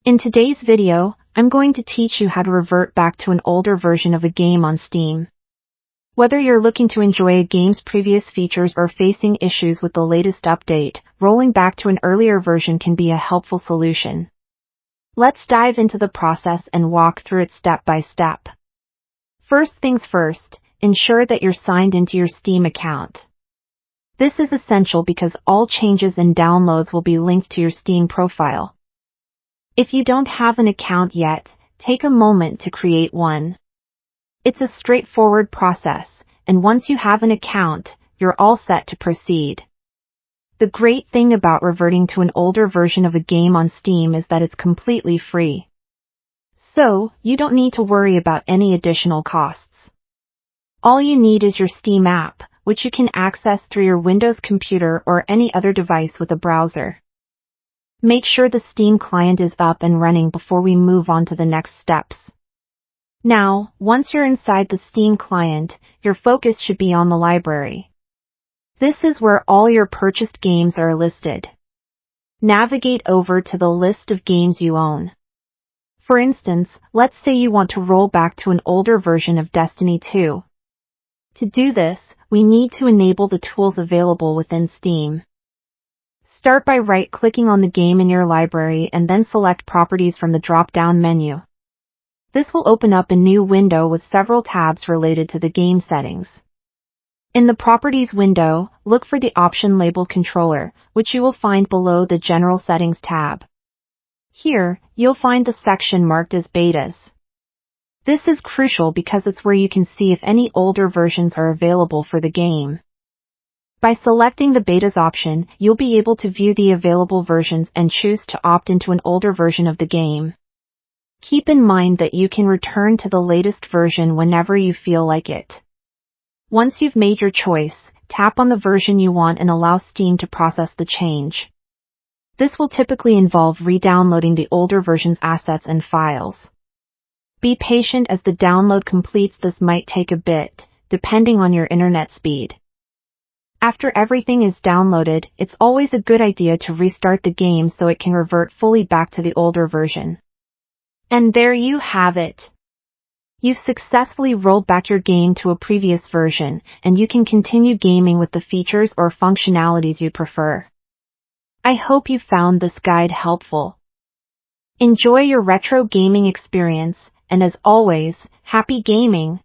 In today's video, I'm going to teach you how to revert back to an older version of a game on Steam. Whether you're looking to enjoy a game's previous features or facing issues with the latest update, rolling back to an earlier version can be a helpful solution. Let's dive into the process and walk through it step by step. First things first, ensure that you're signed into your Steam account. This is essential because all changes and downloads will be linked to your Steam profile. If you don't have an account yet, take a moment to create one. It's a straightforward process, and once you have an account, you're all set to proceed. The great thing about reverting to an older version of a game on Steam is that it's completely free. So, you don't need to worry about any additional costs. All you need is your Steam app, which you can access through your Windows computer or any other device with a browser. Make sure the Steam client is up and running before we move on to the next steps. Now, once you're inside the Steam client, your focus should be on the library. This is where all your purchased games are listed. Navigate over to the list of games you own. For instance, let's say you want to roll back to an older version of Destiny 2. To do this, we need to enable the tools available within Steam. Start by right-clicking on the game in your library and then select Properties from the drop-down menu. This will open up a new window with several tabs related to the game settings. In the Properties window, look for the option labeled Controller, which you will find below the General Settings tab. Here, you'll find the section marked as Betas. This is crucial because it's where you can see if any older versions are available for the game. By selecting the Betas option, you'll be able to view the available versions and choose to opt into an older version of the game. Keep in mind that you can return to the latest version whenever you feel like it. Once you've made your choice, tap on the version you want and allow Steam to process the change. This will typically involve re-downloading the older version's assets and files. Be patient as the download completes. This might take a bit, depending on your internet speed. After everything is downloaded, it's always a good idea to restart the game so it can revert fully back to the older version. And there you have it. You've successfully rolled back your game to a previous version, and you can continue gaming with the features or functionalities you prefer. I hope you found this guide helpful. Enjoy your retro gaming experience, and as always, happy gaming!